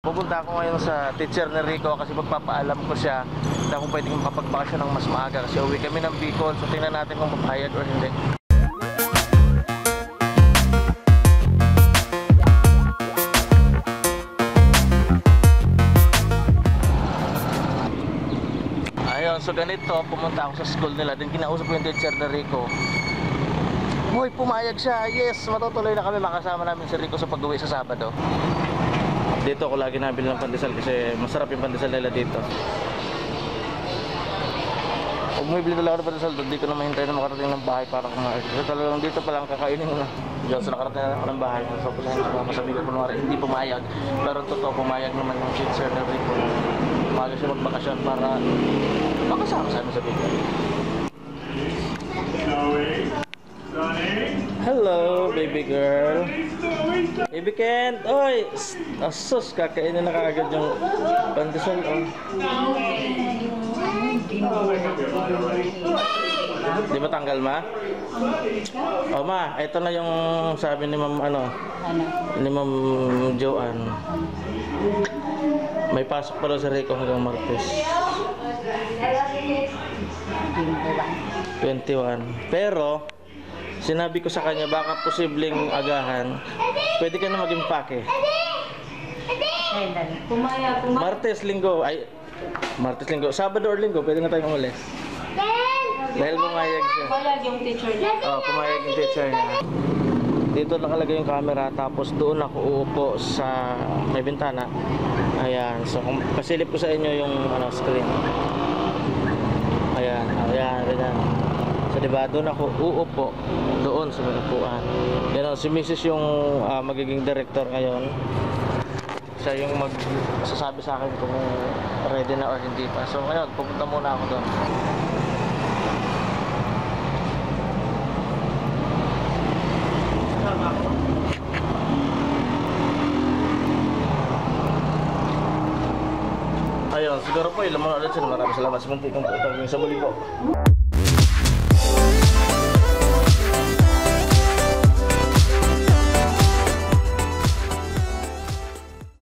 Pupunta ako ngayon sa teacher ni Rico kasi magpapaalam ko siya na kung pwedeng makapagbakasyon ng mas maaga kasi uwi kami ng Bicol. So tingnan natin kung mapahayag or hindi. Ayun, so ganito, pumunta ako sa school nila. Then kinausap ko yung teacher ni Rico. Hoy, pumayag siya. Yes, matutuloy na kami. Makasama namin si Rico sa pag-uwi sa Sabado. Dito ako lagi nabili ng pandesal kasi masarap yung pandesal nila dito. Pag bumibili talaga ako ng pandesal, hindi ko na mahintay na makarating ng bahay para kumain. Kasi talagang dito palang kakainin ko na. Diyan sa nakarating na ako ng bahay. So punahin ko naman sabi ko kunwari hindi pumayag. Pero totoo pumayag naman yung teacher ni Rico. Pumayag siya magbakasyon para makasama sa amin sa Bicol. Hello, baby girl. Baby Kent, oy! Asus, kakainin na kaagad yung pandesal, oh. Di ba tanggal, ma? Oh, ma, ito na yung sabi ni Ma'am, ni Ma'am Joanne. May pasok pa daw sa Rico hanggang Martes. 21. Pero sinabi ko sa kanya baka posibleng agahan. Pwede ka na maging pake. Martes, Linggo. Ay, Martes, Linggo. Sabado or Linggo, pwede na tayong umalis. Dahil pumayag siya. Pumayag yung teacher niya. Oo, pumayag yung teacher niya. Dito nakalagay yung camera, tapos doon ako uupo sa may bintana. Ayan, so pasilip ko sa inyo yung screen. Ayan, ayan, ayan. So diba, doon ako uupo doon sa upuan. Yan, si Mrs. yung magiging director ngayon. Siya yung magsasabi sa akin kung ready na or hindi pa. So ngayon, pupunta muna ako doon. Ayun, siguro po ilang mga ulit sila. Maraming salamat sa muntik ng putang sa muli po.